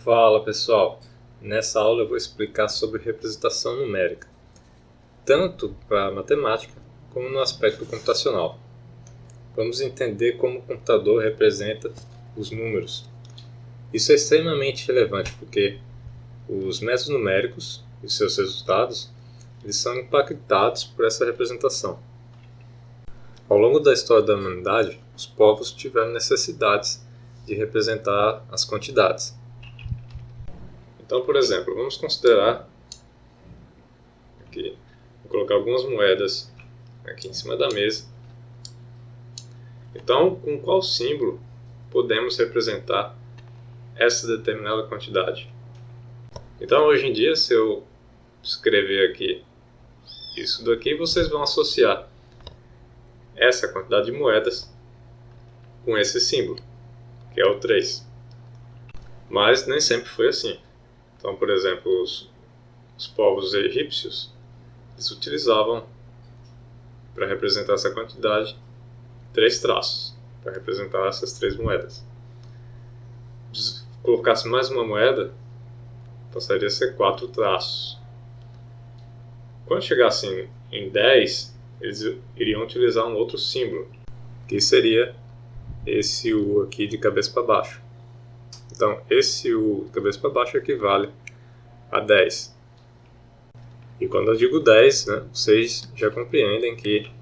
Fala pessoal, nessa aula eu vou explicar sobre representação numérica, tanto para a matemática como no aspecto computacional. Vamos entender como o computador representa os números. Isso é extremamente relevante porque os métodos numéricos e seus resultados eles são impactados por essa representação. Ao longo da história da humanidade, os povos tiveram necessidades de representar as quantidades. Então, por exemplo, vamos considerar aqui, vou colocar algumas moedas aqui em cima da mesa. Então, com qual símbolo podemos representar essa determinada quantidade? Então, hoje em dia, se eu escrever aqui isso daqui, vocês vão associar essa quantidade de moedas com esse símbolo, que é o 3. Mas nem sempre foi assim. Então, por exemplo, os povos egípcios eles utilizavam, para representar essa quantidade, 3 traços, para representar essas 3 moedas. Se colocasse mais uma moeda, passaria a ser 4 traços. Quando chegasse em 10, eles iriam utilizar um outro símbolo, que seria esse U aqui de cabeça para baixo. Então, esse U de cabeça para baixo equivale a 10. E quando eu digo 10, vocês já compreendem que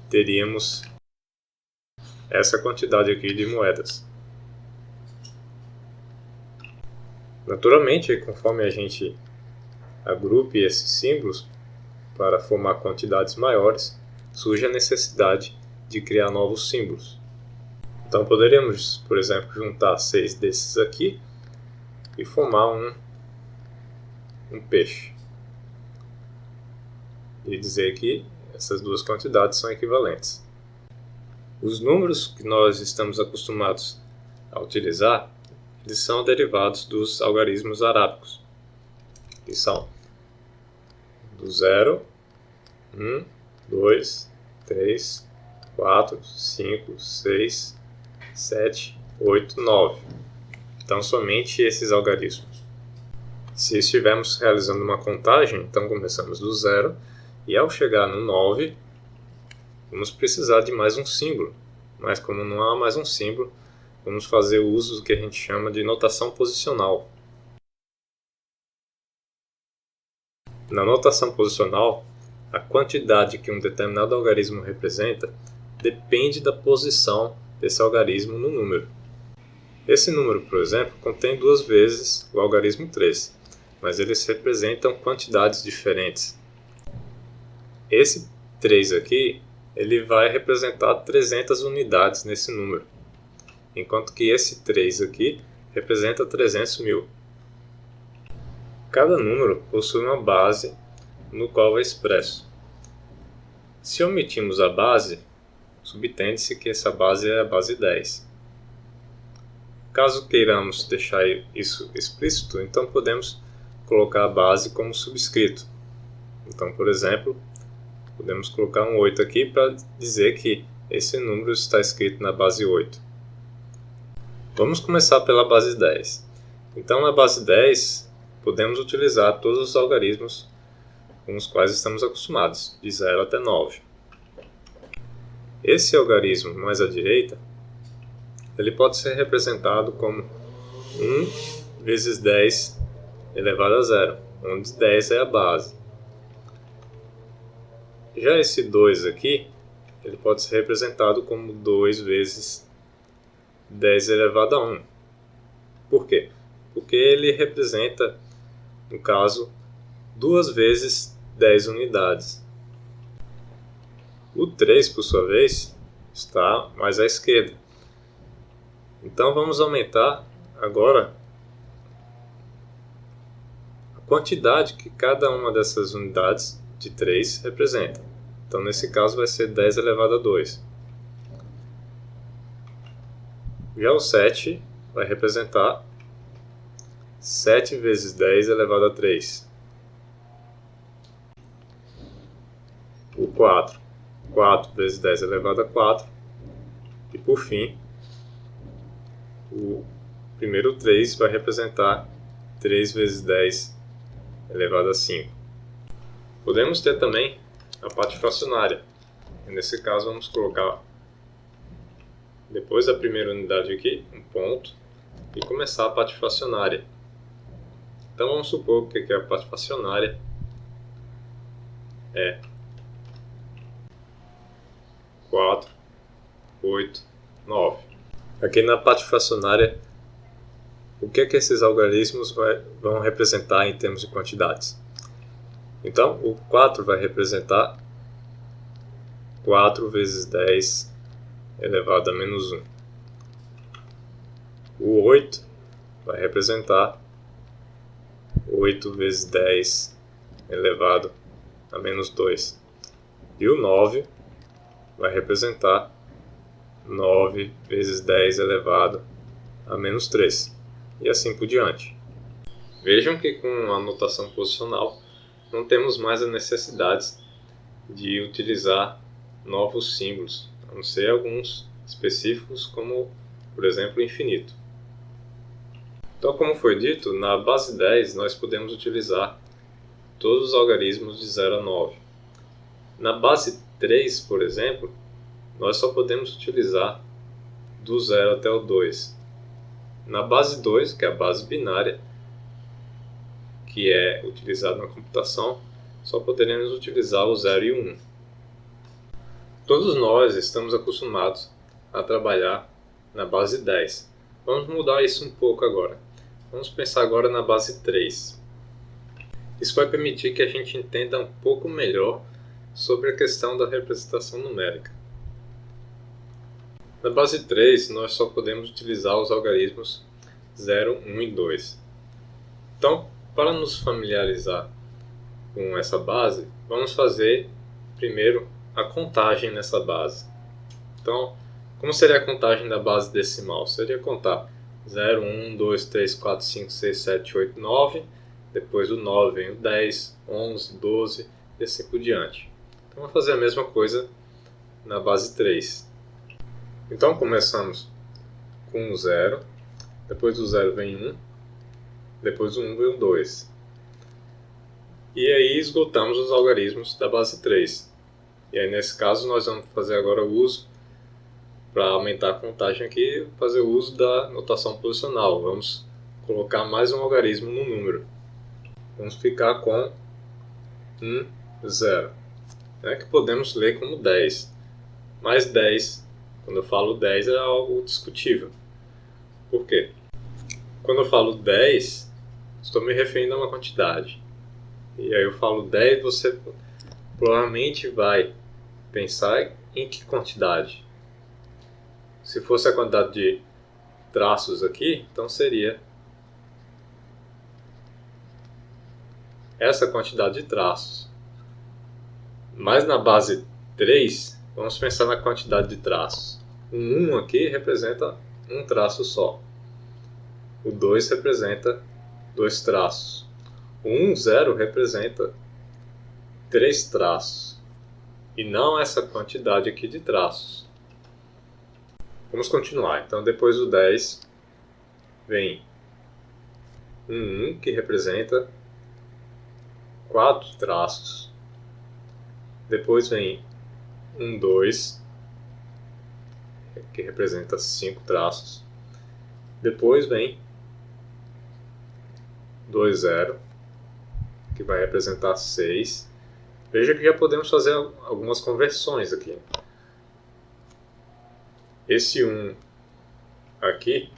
teríamos essa quantidade aqui de moedas. Naturalmente, conforme a gente agrupe esses símbolos para formar quantidades maiores, surge a necessidade de criar novos símbolos. Então poderíamos, por exemplo, juntar 6 desses aqui e formar um peixe. E dizer que essas duas quantidades são equivalentes. Os números que nós estamos acostumados a utilizar, eles são derivados dos algarismos arábicos, que são do 0, 1, 2, 3, 4, 5, 6, 7, 8, 9. Então, somente esses algarismos. Se estivermos realizando uma contagem, então começamos do 0 e ao chegar no 9, vamos precisar de mais um símbolo. Mas como não há mais um símbolo, vamos fazer uso do que a gente chama de notação posicional. Na notação posicional, a quantidade que um determinado algarismo representa depende da posição desse algarismo no número. Esse número, por exemplo, contém 2 vezes o algarismo 3, mas eles representam quantidades diferentes. Esse 3 aqui, ele vai representar 300 unidades nesse número, enquanto que esse 3 aqui representa 300 mil. Cada número possui uma base no qual é expresso. Se omitimos a base, subtende-se que essa base é a base 10. Caso queiramos deixar isso explícito, então podemos colocar a base como subscrito. Então, por exemplo, podemos colocar um 8 aqui para dizer que esse número está escrito na base 8. Vamos começar pela base 10. Então, na base 10, podemos utilizar todos os algarismos com os quais estamos acostumados, de 0 até 9. Esse algarismo mais à direita, ele pode ser representado como 1 vezes 10 elevado a 0, onde 10 é a base. Já esse 2 aqui, ele pode ser representado como 2 vezes 10 elevado a 1. Por quê? Porque ele representa, no caso, 2 vezes 10 unidades. O 3, por sua vez, está mais à esquerda. Então vamos aumentar agora a quantidade que cada uma dessas unidades de 3 representa. Então nesse caso vai ser 10 elevado a 2. Já o 7 vai representar 7 vezes 10 elevado a 3. O 4, 4 vezes 10 elevado a 4. E por fim, o Primeiro 3 vai representar 3 vezes 10 elevado a 5. Podemos ter também a parte fracionária. Nesse caso, vamos colocar, depois da primeira unidade aqui, um ponto, e começar a parte fracionária. Então vamos supor que a parte fracionária é 4, 8, 9. Aqui na parte fracionária, o que esses algarismos vão representar em termos de quantidades? Então, o 4 vai representar 4 vezes 10 elevado a menos 1. O 8 vai representar 8 vezes 10 elevado a menos 2. E o 9 vai representar 9 vezes 10 elevado a menos 3. E assim por diante. Vejam que com a notação posicional não temos mais a necessidade de utilizar novos símbolos, a não ser alguns específicos, como, por exemplo, o infinito. Então, como foi dito, na base 10 nós podemos utilizar todos os algarismos de 0 a 9. Na base 3, por exemplo, nós só podemos utilizar do 0 até o 2. Na base 2, que é a base binária, que é utilizada na computação, só poderemos utilizar o 0 e o 1. Todos nós estamos acostumados a trabalhar na base 10. Vamos mudar isso um pouco agora. Vamos pensar agora na base 3. Isso vai permitir que a gente entenda um pouco melhor sobre a questão da representação numérica. Na base 3, nós só podemos utilizar os algarismos 0, 1 e 2. Então, para nos familiarizar com essa base, vamos fazer primeiro a contagem nessa base. Então, como seria a contagem da base decimal? Seria contar 0, 1, 2, 3, 4, 5, 6, 7, 8, 9. Depois do 9 vem o 10, 11, 12 e assim por diante. Então, vamos fazer a mesma coisa na base 3. Então, começamos com o 0. Depois do 0 vem 1. Depois do 1 vem o 2. E aí esgotamos os algarismos da base 3. E aí nesse caso nós vamos fazer agora o uso, para aumentar a contagem aqui, fazer o uso da notação posicional. Vamos colocar mais um algarismo no número. Vamos ficar com 1, 0. Que podemos ler como 10. Mas 10, quando eu falo 10, é algo discutível. Por quê? Quando eu falo 10, estou me referindo a uma quantidade. E aí eu falo 10, você provavelmente vai pensar em que quantidade? Se fosse a quantidade de traços aqui, então seria essa quantidade de traços. Mas na base 3, vamos pensar na quantidade de traços. O 1 aqui representa um traço só. O 2 representa 2 traços. O 1, 0 representa 3 traços. E não essa quantidade aqui de traços. Vamos continuar. Então, depois do 10, vem um 1, que representa 4 traços. Depois vem um 2, que representa 5 traços. Depois vem 2, 0, que vai representar 6. Veja que já podemos fazer algumas conversões aqui. Esse 1 aqui,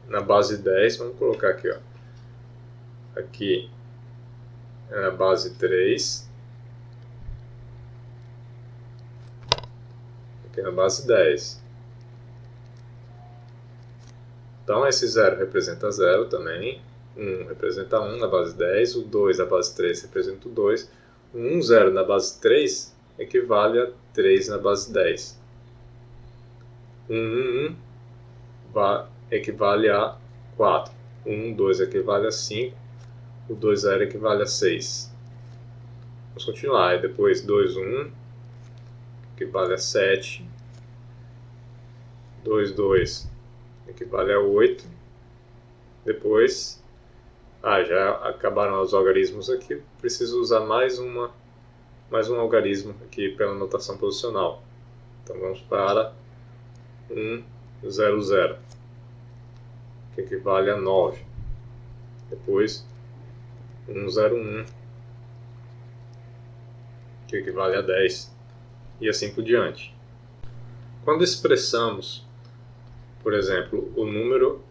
na base 10, vamos colocar aqui, ó. Aqui é a base 3. Aqui na base 10. Então esse 0 representa 0 também. 1 representa 1 na base 10. O 2 na base 3 representa o 2. O 1, 0 na base 3 equivale a 3 na base 10. 1, 1, 1 equivale a 4. O 1, 2 equivale a 5. O 2, 0 equivale a 6. Vamos continuar. E depois 2, 1 equivale a 7. 2, 2 equivale a 8. Depois, já acabaram os algarismos aqui, preciso usar mais um algarismo aqui pela notação posicional. Então vamos para 1, 0, 0, que equivale a 9. Depois 1, 0, 1, que equivale a 10, e assim por diante. Quando expressamos, por exemplo, o número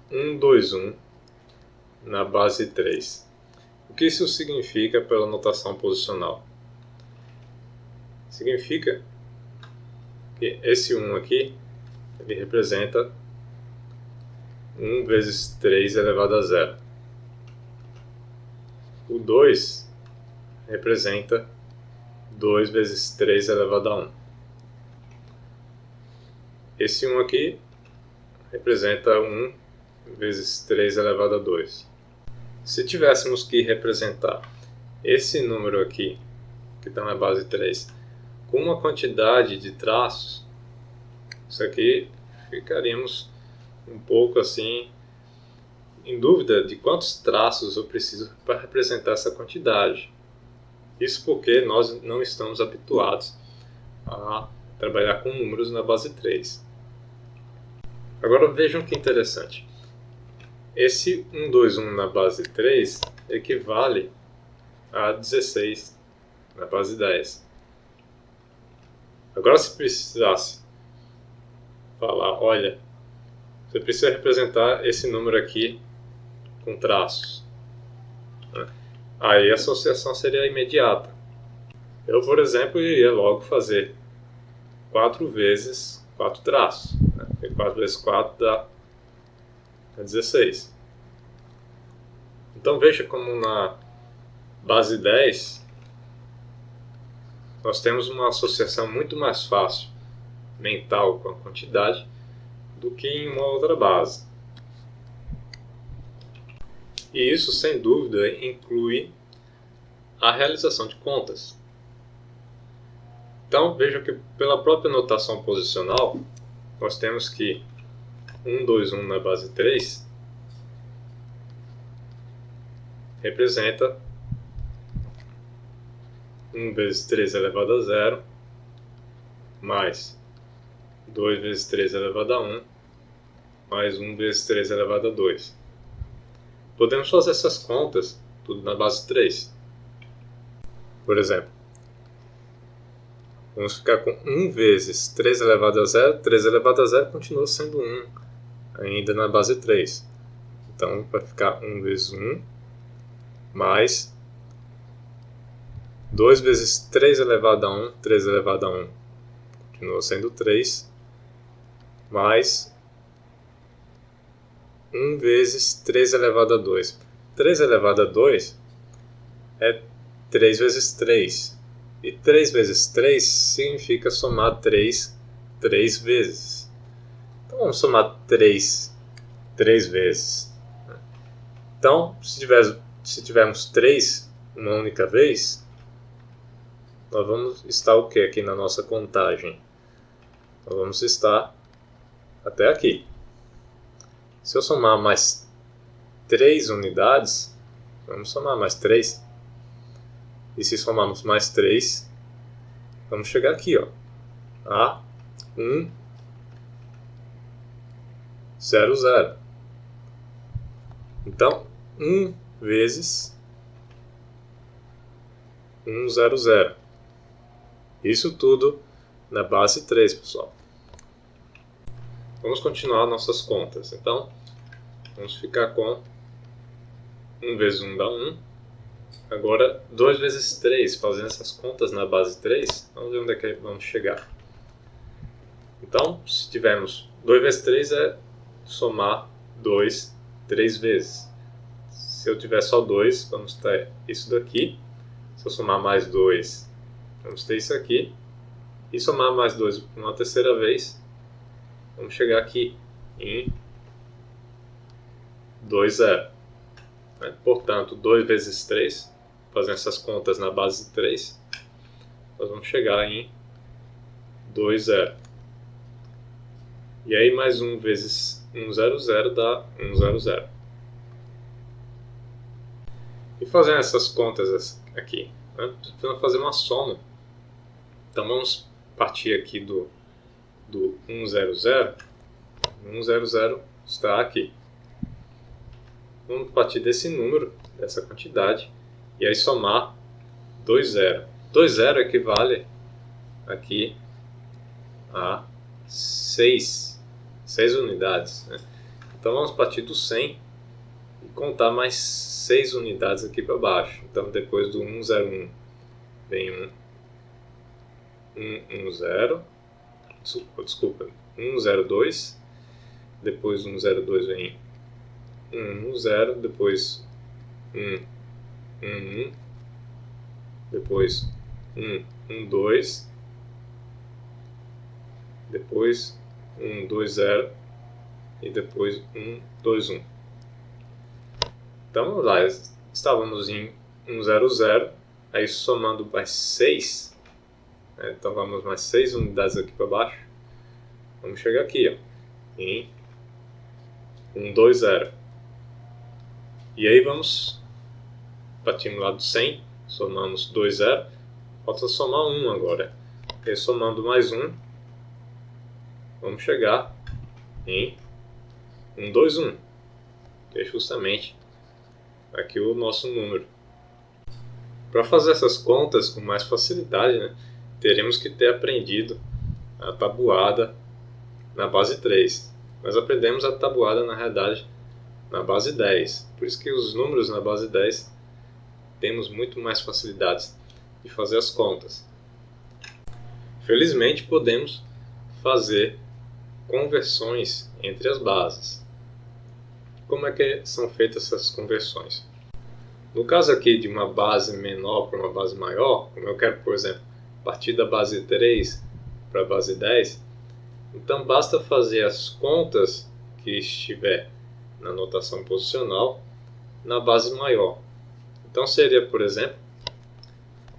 121 na base 3, o que isso significa pela notação posicional? Significa que esse 1 aqui, ele representa 1 vezes 3 elevado a 0. O 2 representa 2 vezes 3 elevado a 1. Esse 1 aqui representa 1 vezes 3 elevado a 2. Se tivéssemos que representar esse número aqui, que está na base 3, com uma quantidade de traços, isso aqui ficaríamos um pouco assim em dúvida de quantos traços eu preciso para representar essa quantidade. Isso porque nós não estamos habituados a trabalhar com números na base 3. Agora vejam que interessante. Esse 121 na base 3 equivale a 16 na base 10. Agora, se precisasse falar, olha, você precisa representar esse número aqui com traços, né? Aí a associação seria imediata. Eu, por exemplo, iria logo fazer 4 vezes 4 traços, né? 4 vezes 4 dá 16. Então veja como na base 10 nós temos uma associação muito mais fácil mental com a quantidade do que em uma outra base. E isso, sem dúvida, inclui a realização de contas. Então veja que pela própria notação posicional nós temos que 121 na base 3 representa 1 vezes 3 elevado a 0 mais 2 vezes 3 elevado a 1 mais 1 vezes 3 elevado a 2. Podemos fazer essas contas tudo na base 3. Por exemplo, vamos ficar com 1 vezes 3 elevado a 0. 3 elevado a 0 continua sendo 1, ainda na base 3. Então vai ficar 1 vezes 1 mais 2 vezes 3 elevado a 1. 3 elevado a 1 continua sendo 3, mais 1 vezes 3 elevado a 2. 3 elevado a 2 é 3 vezes 3. E 3 vezes 3 significa somar 3 vezes. Então vamos somar 3 vezes. Então, se tivermos 3 uma única vez, nós vamos estar o que aqui na nossa contagem? Nós vamos estar até aqui. Se eu somar mais 3 unidades, vamos somar mais 3. E se somarmos mais 3, vamos chegar aqui, ó, a 1, 0, 0. Então, 1 vezes 1, 0, 0. Isso tudo na base 3, pessoal. Vamos continuar nossas contas. Então, vamos ficar com 1 vezes 1 dá 1. Agora, 2 vezes 3, fazendo essas contas na base 3, vamos ver onde é que vamos chegar. Então, se tivermos 2 vezes 3 é somar 2 3 vezes. Se eu tiver só 2, vamos ter isso daqui. Se eu somar mais 2, vamos ter isso aqui. E somar mais 2 uma terceira vez, vamos chegar aqui em 2, 0. Portanto, 2 vezes 3, fazendo essas contas na base 3, nós vamos chegar em 2, 0. E aí mais 1 vezes 100 dá 100. E fazendo essas contas aqui, né, precisamos fazer uma soma. Então vamos partir aqui do 100. 100 está aqui. Vamos partir desse número, dessa quantidade, e aí somar 2 zeros. 2 zeros equivale aqui a 6 unidades, né? Então vamos partir do 100 e contar mais 6 unidades aqui para baixo. Então depois do 101 vem 102, depois do 102 vem 110, depois 111, depois 112, depois 120 e depois 121. Então vamos lá, estávamos em 100, aí somando mais 6, né? Então vamos mais 6 unidades aqui para baixo, vamos chegar aqui, ó, em 120. E aí partimos lá do 100, somamos 2 zeros, falta somar 1 agora. E aí, somando mais 1, vamos chegar em 121, que é justamente aqui o nosso número. Para fazer essas contas com mais facilidade, né, teremos que ter aprendido a tabuada na base 3. Nós aprendemos a tabuada, na realidade, na base 10. Por isso que os números na base 10 temos muito mais facilidades de fazer as contas. Felizmente podemos fazer conversões entre as bases. Como é que são feitas essas conversões? No caso aqui de uma base menor para uma base maior, como eu quero, por exemplo, partir da base 3 para a base 10, então basta fazer as contas que estiver na notação posicional na base maior. Então seria, por exemplo,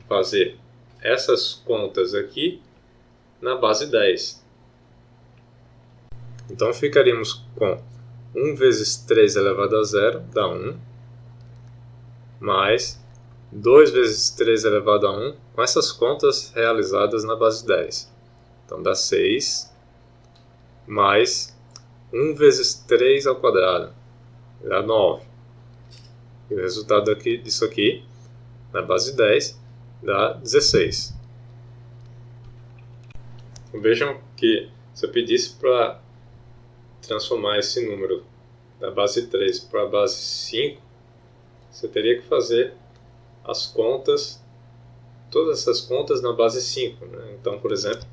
fazer essas contas aqui na base 10. Então ficaríamos com 1 vezes 3 elevado a 0 dá 1, mais 2 vezes 3 elevado a 1, com essas contas realizadas na base 10. Então dá 6, mais 1 vezes 3 ao quadrado, dá 9. E o resultado disso aqui, na base 10, dá 16. Vejam que se eu pedisse para transformar esse número da base 3 para a base 5, você teria que fazer as contas, todas essas contas na base 5. Né? Então, por exemplo,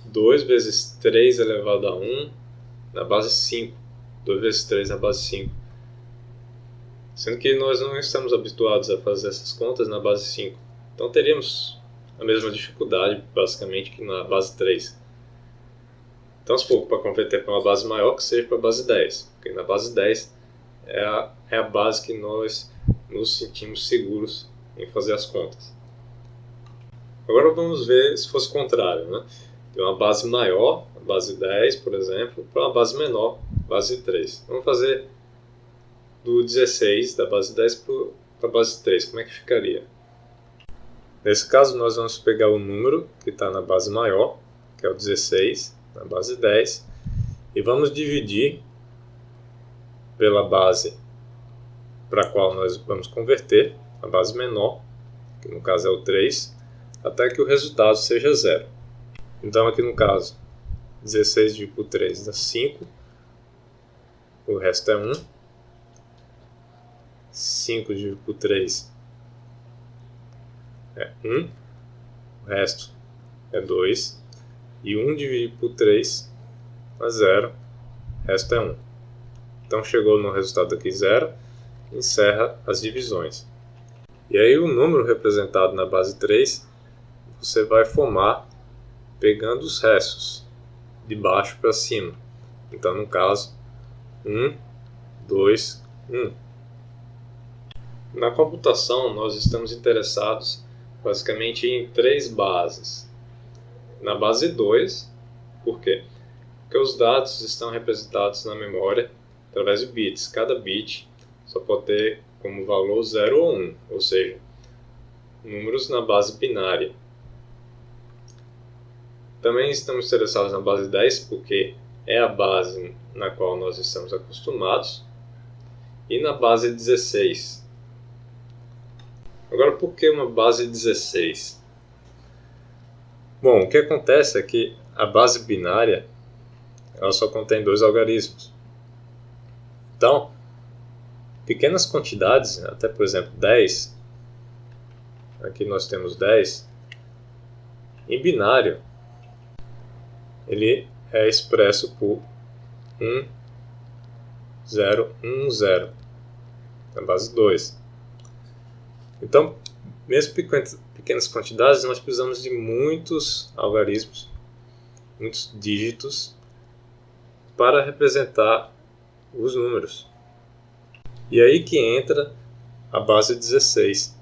2 vezes 3 elevado a 1 na base 5. 2 vezes 3 na base 5. Sendo que nós não estamos habituados a fazer essas contas na base 5. Então teríamos a mesma dificuldade, basicamente, que na base 3. Então, se for para converter para uma base maior, que seja para a base 10. Porque na base 10 é a base que nós nos sentimos seguros em fazer as contas. Agora vamos ver se fosse o contrário, né? Tem uma base maior, a base 10, por exemplo, para uma base menor, base 3. Vamos fazer do 16 da base 10 para a base 3. Como é que ficaria? Nesse caso, nós vamos pegar o número que está na base maior, que é o 16, na base 10, e vamos dividir pela base para a qual nós vamos converter, a base menor, que no caso é o 3, até que o resultado seja 0. Então aqui no caso, 16 dividido por 3 dá 5, o resto é 1, 5 dividido por 3 é 1, o resto é 2, e 1 dividido por 3 é 0, o resto é 1. Então chegou no resultado aqui 0, encerra as divisões. E aí o número representado na base 3, você vai formar pegando os restos, de baixo para cima. Então no caso, 1, 2, 1. Na computação nós estamos interessados basicamente em 3 bases. Na base 2, por quê? Porque os dados estão representados na memória através de bits. Cada bit só pode ter como valor 0 ou 1, ou seja, números na base binária. Também estamos interessados na base 10 porque é a base na qual nós estamos acostumados, e na base 16. Agora, por que uma base 16? Bom, o que acontece é que a base binária ela só contém 2 algarismos. Então, pequenas quantidades, até por exemplo 10, aqui nós temos 10, em binário ele é expresso por 1, 0, 1, 0, na base 2. Então, mesmo pequenas quantidades, nós precisamos de muitos algarismos, muitos dígitos, para representar os números. E aí que entra a base 16.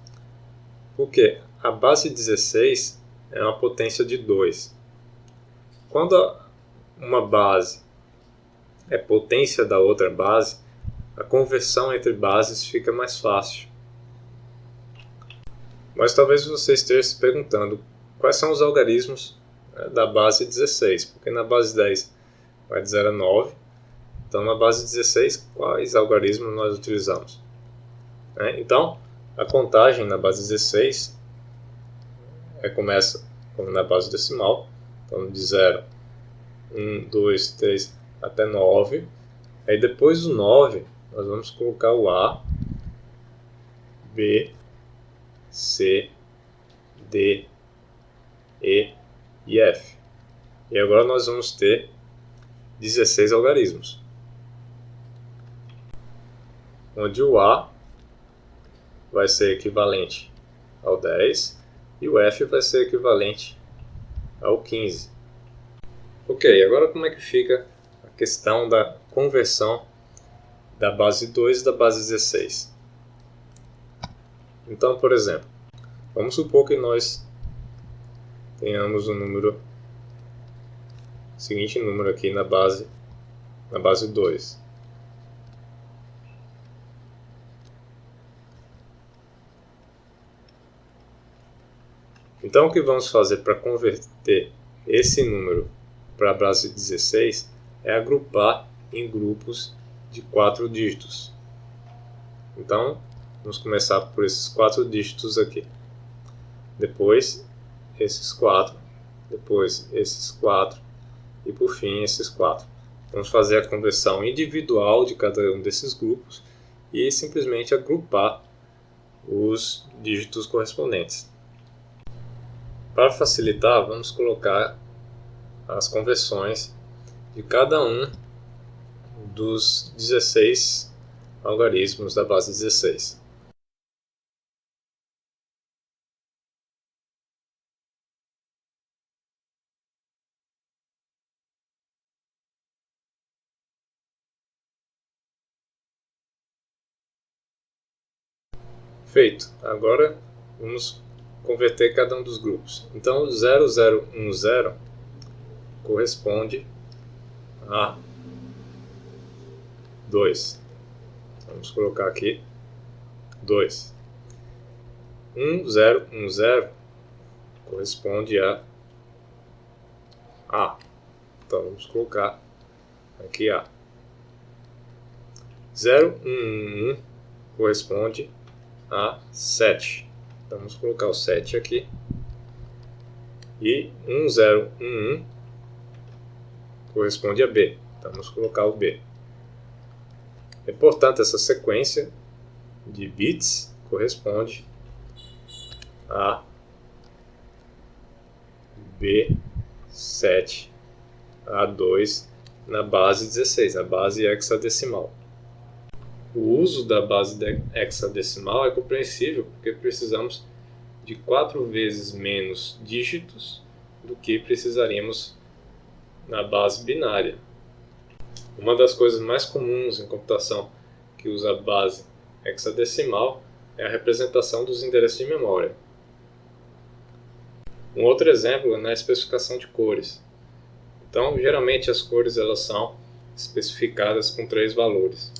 Porque a base 16 é uma potência de 2. Quando uma base é potência da outra base, a conversão entre bases fica mais fácil. Mas talvez você esteja se perguntando quais são os algarismos da base 16, porque na base 10 vai de 0 a 9, então na base 16 quais algarismos nós utilizamos? Então, a contagem na base 16 começa como na base decimal, então de 0, 1, 2, 3 até 9, aí depois do 9 nós vamos colocar o A, B, C, D, E e F. E agora nós vamos ter 16 algarismos, onde o A vai ser equivalente ao 10 e o F vai ser equivalente ao 15. Ok, agora como é que fica a questão da conversão da base 2 e da base 16? Então, por exemplo, vamos supor que nós tenhamos o seguinte número aqui na base 2. Então, o que vamos fazer para converter esse número para a base 16 é agrupar em grupos de 4 dígitos. Então, vamos começar por esses 4 dígitos aqui. Depois, esses 4. Depois, esses 4. E, por fim, esses 4. Vamos fazer a conversão individual de cada um desses grupos e simplesmente agrupar os dígitos correspondentes. Para facilitar, vamos colocar as conversões de cada um dos 16 algarismos da base 16. Feito. Agora vamos converter cada um dos grupos. Então, o 0010 corresponde a 2. Vamos colocar aqui 2. 1010 corresponde a A. Então, vamos colocar aqui A. 0111 corresponde a 7. Então, vamos colocar o 7 aqui. E 1011 corresponde a B. Então, vamos colocar o B. E, portanto, essa sequência de bits corresponde a B7 A2 na base 16, a base hexadecimal. O uso da base hexadecimal é compreensível porque precisamos de 4 vezes menos dígitos do que precisaríamos na base binária. Uma das coisas mais comuns em computação que usa a base hexadecimal é a representação dos endereços de memória. Um outro exemplo é na especificação de cores. Então, geralmente as cores elas são especificadas com 3 valores.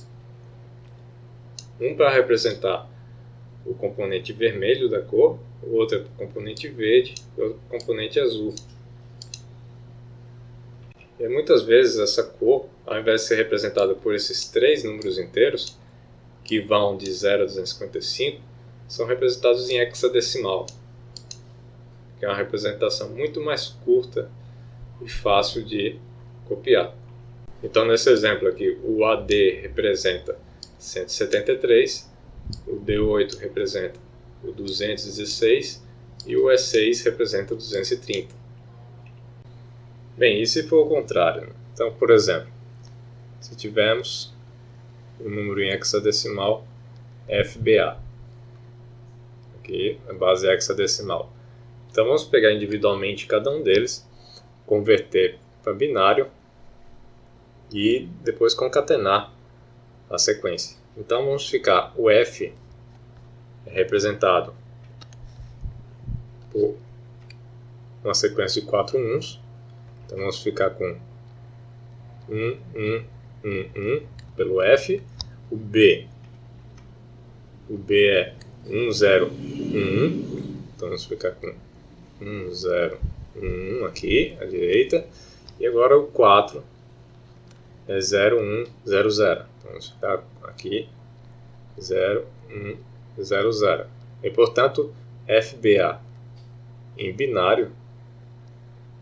Um para representar o componente vermelho da cor, o outro é o componente verde e o outro componente azul. E muitas vezes essa cor, ao invés de ser representada por esses 3 números inteiros, que vão de 0 a 255, são representados em hexadecimal, que é uma representação muito mais curta e fácil de copiar. Então, nesse exemplo aqui, o AD representa 173, o D8 representa o 216 e o E6 representa 230. Bem, e se for o contrário? Então, por exemplo, se tivermos o número em hexadecimal FBA, aqui a base é hexadecimal. Então vamos pegar individualmente cada um deles, converter para binário e depois concatenar a sequência. Então vamos ficar, o F é representado por uma sequência de 4 1s. Então vamos ficar com 1, 1, 1, 1 pelo F. O B é 1, 0, 1, 1. Então vamos ficar com 1, 0, 1 aqui à direita. E agora o 4 é 0, 1, 0, 0. Então vamos ficar aqui 0, 1, 0, 0. E portanto, FBA em binário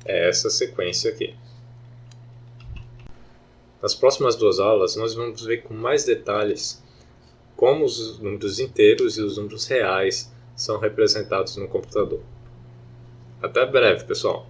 é essa sequência aqui. Nas próximas 2 aulas, nós vamos ver com mais detalhes como os números inteiros e os números reais são representados no computador. Até breve, pessoal!